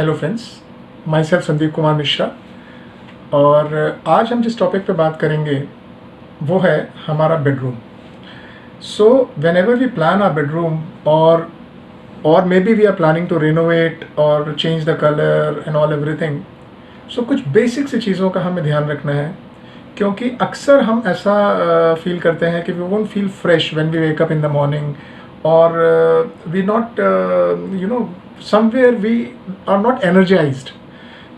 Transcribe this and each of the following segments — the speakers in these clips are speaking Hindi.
Hello friends, my self Sandeep Kumar Mishra. और आज हम जिस टॉपिक पे बात करेंगे वो है हमारा bedroom. So whenever we plan our bedroom और maybe we are planning to renovate और change the colour and all everything, so कुछ बेसिक सी चीज़ों का हमें ध्यान रखना है, क्योंकि अक्सर हम ऐसा फील करते हैं कि we won't feel fresh when we wake up in the morning, और we not somewhere we are not energised.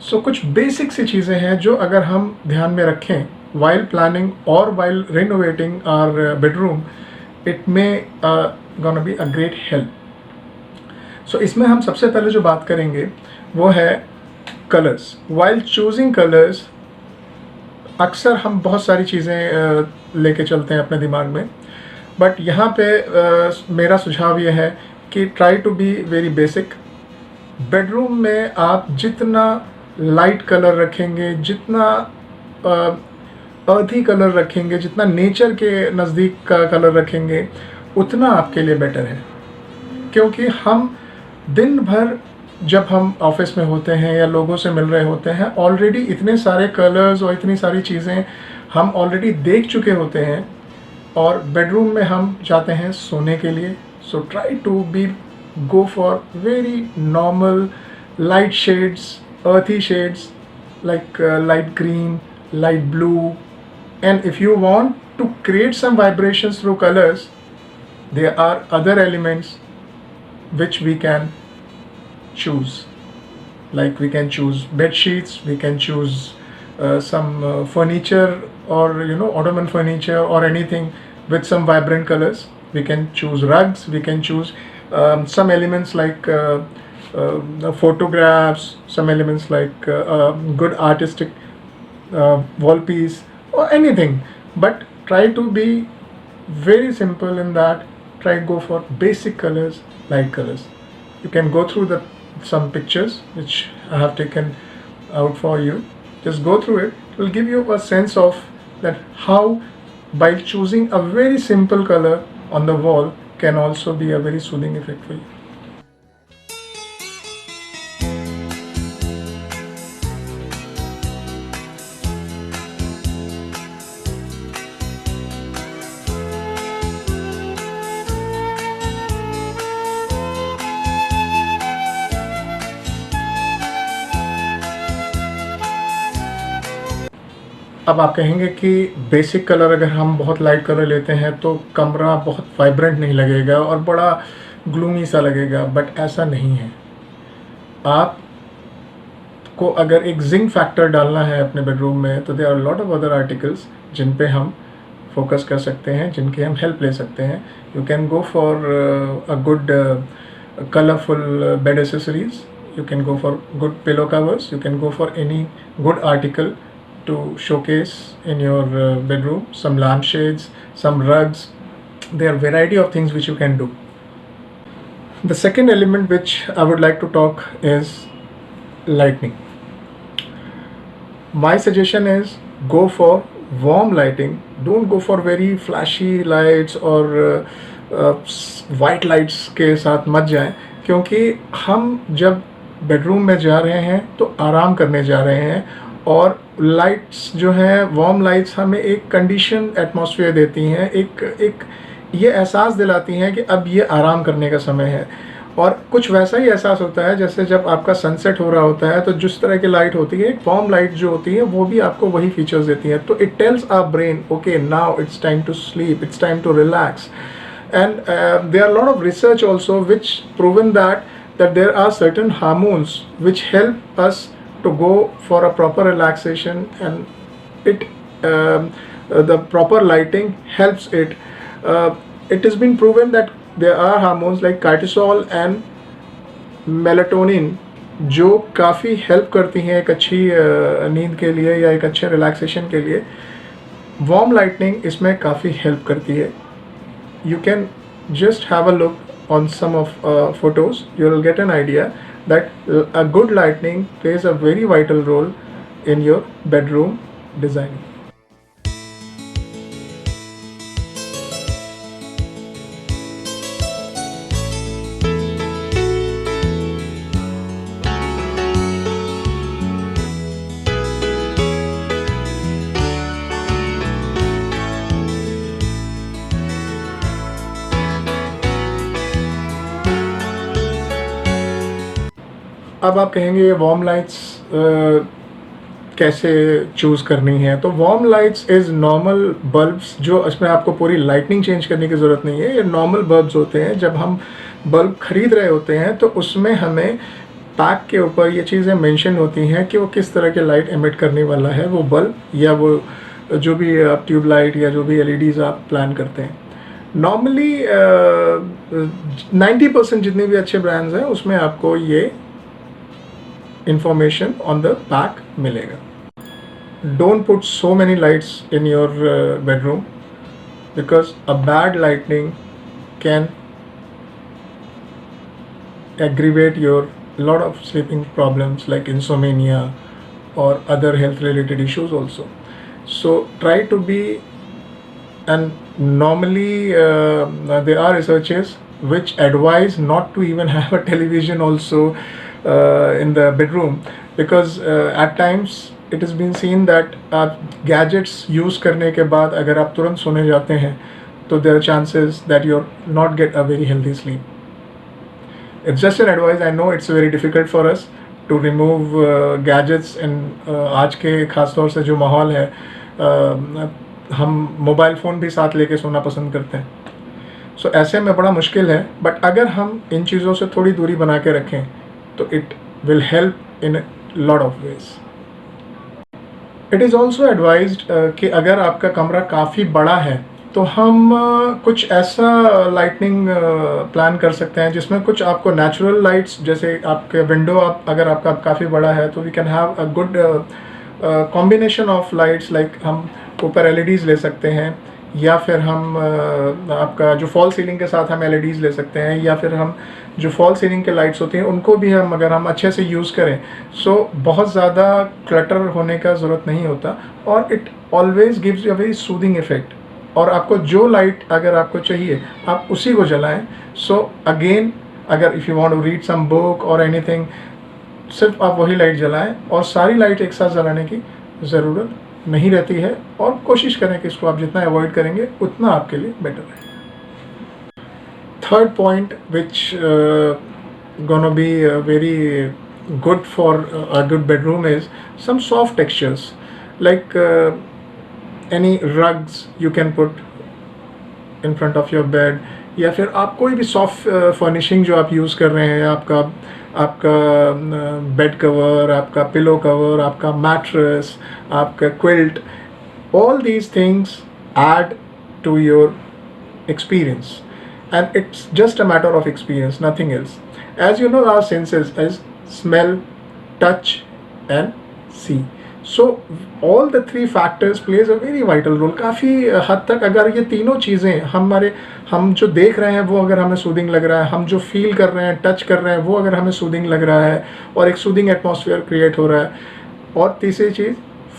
So कुछ बेसिक सी चीज़ें हैं जो अगर हम ध्यान में रखें वाइल प्लानिंग और while renovating our bedroom, it may gonna be a great help. So इसमें हम सबसे पहले जो बात करेंगे वो है कलर्स। वाइल चूजिंग कलर्स अक्सर हम बहुत सारी चीज़ें लेके चलते हैं अपने दिमाग में, बट यहाँ पे मेरा सुझाव ये है कि try to be very basic. Bedroom में आप जितना लाइट कलर रखेंगे, जितना अर्थी कलर रखेंगे, जितना नेचर के नज़दीक का कलर रखेंगे, उतना आपके लिए बेटर है। क्योंकि हम दिन भर जब हम ऑफिस में होते हैं या लोगों से मिल रहे होते हैं, ऑलरेडी इतने सारे कलर्स और इतनी सारी चीज़ें हम ऑलरेडी देख चुके होते हैं, और बेडरूम में हम जाते हैं सोने के लिए। So try to be go for very normal light shades, earthy shades like light green, light blue. And if you want to create some vibrations through colors, there are other elements which we can choose. Like we can choose bed sheets, we can choose some furniture, or ottoman furniture or anything with some vibrant colors. We can choose rugs, we can choose some elements like photographs, some elements like good artistic wall piece or anything. But try to be very simple in that. Try go for basic colors, light colors. You can go through some pictures which I have taken out for you. Just go through it. It will give you a sense of that how by choosing a very simple color on the wall can also be a very soothing effect for you. अब आप कहेंगे कि बेसिक कलर अगर हम बहुत लाइट कलर लेते हैं तो कमरा बहुत वाइब्रेंट नहीं लगेगा और बड़ा ग्लूमी सा लगेगा, बट ऐसा नहीं है। आपको अगर एक जिंक फैक्टर डालना है अपने बेडरूम में, तो there are lot of other articles जिन पे हम फोकस कर सकते हैं, जिनकी हम हेल्प ले सकते हैं। You can go for a good colourful bed accessories, you can go for good pillow covers, you can go for any good article to showcase in your bedroom, some lampshades, some rugs. There are variety of things which you can do. The second element which I would like to talk is lighting. My suggestion is go for warm lighting. Don't go for very flashy lights or white lights के साथ मत जाएं, क्योंकि हम जब बेडरूम में जा रहे हैं तो आराम करने जा रहे हैं, और लाइट्स जो हैं, वार्म लाइट्स हमें एक कंडीशन एटमॉस्फेयर देती हैं, एक ये एहसास दिलाती हैं कि अब ये आराम करने का समय है। और कुछ वैसा ही एहसास होता है जैसे जब आपका सनसेट हो रहा होता है, तो जिस तरह की लाइट होती है, एक वार्म लाइट जो होती है वो भी आपको वही फीचर्स देती हैं। तो it tells our brain, okay now it's time to sleep, it's time to relax. And there are a lot of research also which proven that there are certain hormones which help us to go for a proper relaxation, and the proper lighting helps it. It has been proven that there are hormones like cortisol and melatonin जो काफ़ी हेल्प करती हैं एक अच्छी नींद के लिए या एक अच्छे रिलैक्सेशन के लिए। वार्म लाइटनिंग इसमें काफ़ी हेल्प करती है। You can just have a look on some of photos. You will get an idea that a good lighting plays a very vital role in your bedroom designing. अब आप कहेंगे ये वार्म लाइट्स कैसे चूज़ करनी है? तो warm lights is normal bulbs, जो इसमें आपको पूरी लाइटनिंग चेंज करने की ज़रूरत नहीं है। ये नॉर्मल बल्ब्स होते हैं। जब हम बल्ब खरीद रहे होते हैं तो उसमें हमें पैक के ऊपर ये चीज़ें मेंशन होती हैं कि वो किस तरह के लाइट एमिट करने वाला है वो बल्ब, या वो जो भी आप ट्यूबलाइट या जो भी एलईडीज़ आप प्लान करते हैं। नॉर्मली 90% जितने भी अच्छे ब्रांड्स हैं उसमें आपको ये इंफॉर्मेशन ऑन द पैक मिलेगा। Don't put so many lights in your bedroom, because a bad lighting can aggravate your lot of sleeping problems like insomnia or other health related issues also. So try to be, and normally there are researches which advise not to even have a television also in the bedroom, because at times it has been seen that आप gadgets use करने के बाद अगर आप तुरंत सोने जाते हैं तो there are chances that you're not get a very healthy sleep. It's just an advice. I know it's very difficult for us to remove gadgets, and आज के ख़ास तौर से जो माहौल है हम मोबाइल फ़ोन भी साथ लेके सोना पसंद करते हैं। सो ऐसे में बड़ा मुश्किल है, बट अगर हम इन चीज़ों से थोड़ी दूरी बना के रखें तो it will help in lot of ways. It is also advised कि अगर आपका कमरा काफ़ी बड़ा है तो हम कुछ ऐसा लाइटनिंग प्लान कर सकते हैं जिसमें कुछ आपको नेचुरल लाइट्स, जैसे आपके विंडो आप अगर आपका काफ़ी बड़ा है तो we can have a good combination of lights, like हम ऊपर एलईडीज़ ले सकते हैं, या फिर हम आपका जो फॉल सीलिंग के साथ हम एलईडीज़ ले सकते हैं, या फिर हम जो फॉल सीलिंग के लाइट्स होती हैं उनको भी हम अगर हम अच्छे से यूज़ करें सो बहुत ज़्यादा क्लटर होने का ज़रूरत नहीं होता, और it always gives a very soothing effect. और आपको जो लाइट अगर आपको चाहिए आप उसी को जलाएं। सो अगेन, अगर if you want to read some book और एनीथिंग, सिर्फ आप वही लाइट जलाएं, और सारी लाइट एक साथ जलाने की ज़रूरत नहीं रहती है, और कोशिश करें कि इसको आप जितना अवॉइड करेंगे उतना आपके लिए बेटर है। Third point which gonna be very good for a good bedroom is some soft textures, like any rugs you can put in front of your bed, या फिर आप कोई भी सॉफ्ट फर्निशिंग जो आप यूज़ कर रहे हैं, आपका बेड कवर, आपका पिलो कवर, आपका मैट्रेस, आपका quilt, all these things add to your experience, and it's just a matter of experience, nothing else. As you know, our senses is smell, touch and see. So all the three factors plays a very vital role. काफ़ी हद तक अगर ये तीनों चीज़ें हम जो देख रहे हैं वो अगर हमें सूदिंग लग रहा है, हम जो फील कर रहे हैं, टच कर रहे हैं, वो अगर हमें सूदिंग लग रहा है और एक सूदिंग एटमॉस्फेयर क्रिएट हो रहा है, और तीसरी चीज़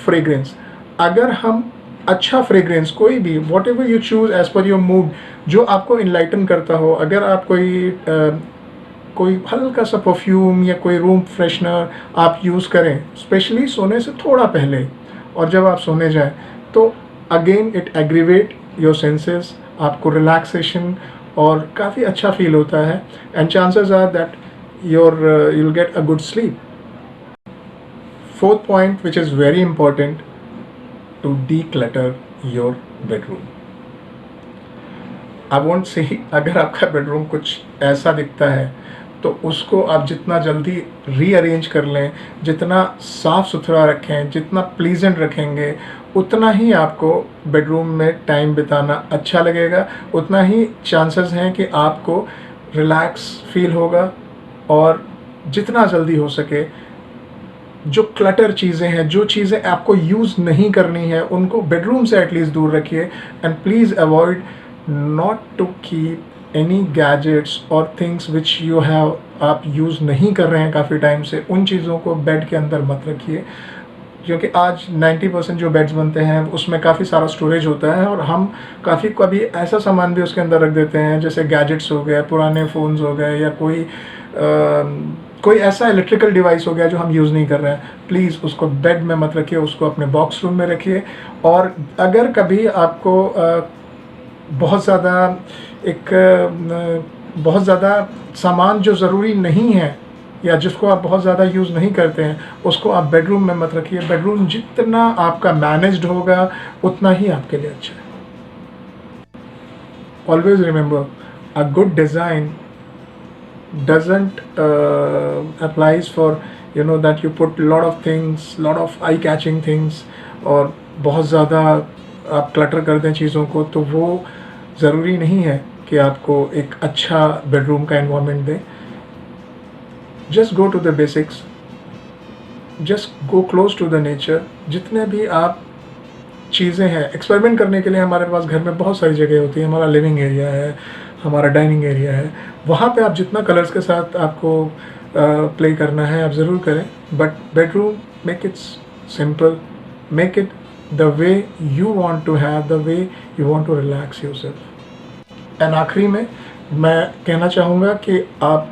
फ्रेग्रेंस। अगर हम अच्छा फ्रेग्रेंस कोई भी whatever you choose as per your mood, जो आपको इनलाइटन करता हो, अगर आप कोई हल्का सा परफ्यूम या कोई रूम फ्रेशनर आप यूज़ करें, स्पेशली सोने से थोड़ा पहले, और जब आप सोने जाएं, तो again it aggravate your senses, आपको रिलैक्सेशन और काफ़ी अच्छा फील होता है, and chances are that you'll get a good sleep. Fourth point, which is very important, to declutter your bedroom. I won't say अगर आपका बेडरूम कुछ ऐसा दिखता है तो उसको आप जितना जल्दी रीअरेंज कर लें, जितना साफ़ सुथरा रखें, जितना प्लीजेंट रखेंगे, उतना ही आपको बेडरूम में टाइम बिताना अच्छा लगेगा, उतना ही चांसेस हैं कि आपको रिलैक्स फील होगा, और जितना जल्दी हो सके जो क्लटर चीज़ें हैं, जो चीज़ें आपको यूज़ नहीं करनी है, उनको बेडरूम से एटलीस्ट दूर रखिए, and please avoid not to keep any gadgets और थिंग्स विच यू हैव आप यूज़ नहीं कर रहे हैं काफ़ी टाइम से, उन चीज़ों को बेड के अंदर मत रखिए, क्योंकि आज 90% जो बेड्स बनते हैं उसमें काफ़ी सारा स्टोरेज होता है, और हम काफ़ी कभी ऐसा सामान भी उसके अंदर रख देते हैं जैसे गैजेट्स हो गए, पुराने फ़ोन्स हो गए, या कोई ऐसा इलेक्ट्रिकल डिवाइस हो गया जो हम यूज़ नहीं कर रहे हैं। प्लीज़ उसको बेड में मत रखिए, उसको अपने बॉक्स रूम में रखिए। और अगर कभी आपको बहुत ज़्यादा सामान जो ज़रूरी नहीं है या जिसको आप बहुत ज़्यादा यूज़ नहीं करते हैं उसको आप बेडरूम में मत रखिए। बेडरूम जितना आपका मैनेज्ड होगा उतना ही आपके लिए अच्छा है। Always remember, a good design doesn't applies for that you put lot of things, lot of eye catching things, और बहुत ज़्यादा आप क्लटर कर दें चीज़ों को, तो वो ज़रूरी नहीं है कि आपको एक अच्छा बेडरूम का एनवायरनमेंट दें। Just go to the basics, just go close to the nature. जितने भी आप चीज़ें हैं एक्सपेरिमेंट करने के लिए, हमारे पास घर में बहुत सारी जगह होती है। हमारा लिविंग एरिया है, हमारा डाइनिंग एरिया है, वहाँ पे आप जितना कलर्स के साथ आपको प्ले करना है आप ज़रूर करें। But bedroom, make it simple, make it the way you want to have, the way you want to relax yourself. And आखिरी में मैं कहना चाहूँगा कि आप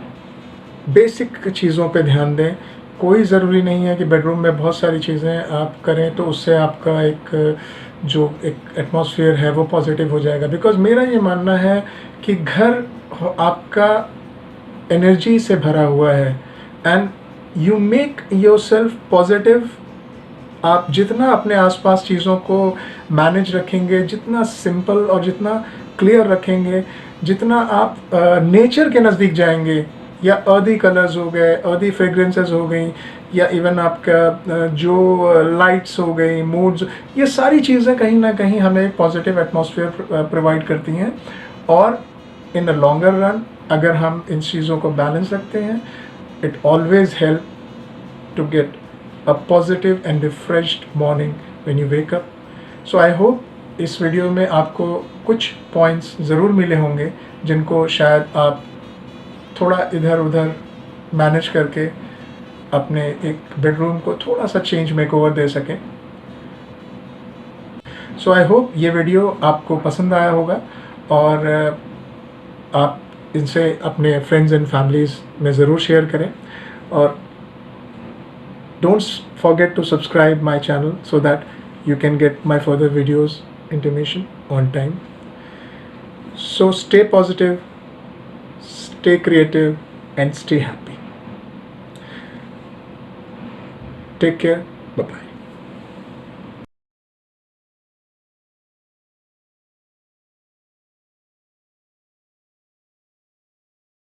बेसिक चीज़ों पे ध्यान दें। कोई ज़रूरी नहीं है कि बेडरूम में बहुत सारी चीज़ें आप करें तो उससे आपका एक जो एक एटमॉस्फेयर है वो पॉजिटिव हो जाएगा। बिकॉज़ मेरा ये मानना है कि घर आपका एनर्जी से भरा हुआ है, and you make yourself positive. आप जितना अपने आसपास चीज़ों को मैनेज रखेंगे, जितना सिंपल और जितना क्लियर रखेंगे, जितना आप नेचर के नज़दीक जाएंगे, या अर्दी कलर्स हो गए, अर्दी फ्रेग्रेंसेस हो गई, या इवन आपका जो लाइट्स हो गई, मूड्स, ये सारी चीज़ें कहीं ना कहीं हमें एक पॉजिटिव एटमॉस्फेयर प्रोवाइड करती हैं। और इन द लॉन्गर रन अगर हम इन चीज़ों को बैलेंस रखते हैं, it always help to get a positive and refreshed morning when you wake up. So I hope इस वीडियो में आपको कुछ पॉइंट्स ज़रूर मिले होंगे जिनको शायद आप थोड़ा इधर उधर मैनेज करके अपने एक बेडरूम को थोड़ा सा चेंज मेकओवर दे सकें। सो आई होप ये वीडियो आपको पसंद आया होगा, और आप इनसे अपने फ्रेंड्स एंड फैमिलीज़ में ज़रूर शेयर करें। और don't forget to subscribe my channel so that you can get my further videos intimation on time. So stay positive, stay creative, and stay happy. Take care. Bye bye.